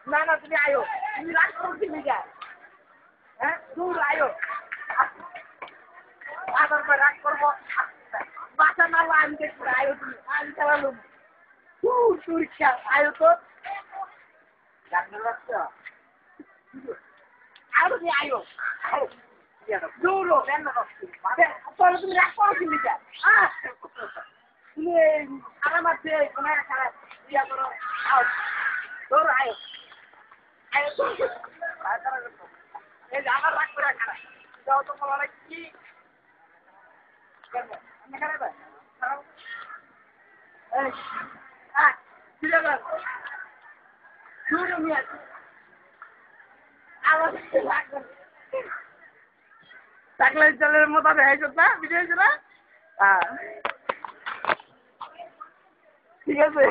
না না তুমি আয়ো তুমি রাগ করো কি লিগা হ্যাঁ দূর আয়ো আবার রাগ করবো বাসা না আমি দেখবো আয়ো তুমি আমি চালালুম তুই আয়ো তো ডাক্তার বাচ্চা আরো তুমি আয়ো দৌড়ো পরে তুমি রাগ করো কি লিগা তুমি খারাপ আছে কোনো খারাপ ইয়া করো দৌড়ো আয়ো আয়ো এই যে আমার রাগ করে খারাপ যাও তো বলা কি আমি খারাপ খারাপ এই ফিরে যাও দৌড়ো মিয়া আমার রাগ থাকলে জলের মতো দেখাইছ না ভিডিও ছিল ঠিক আছে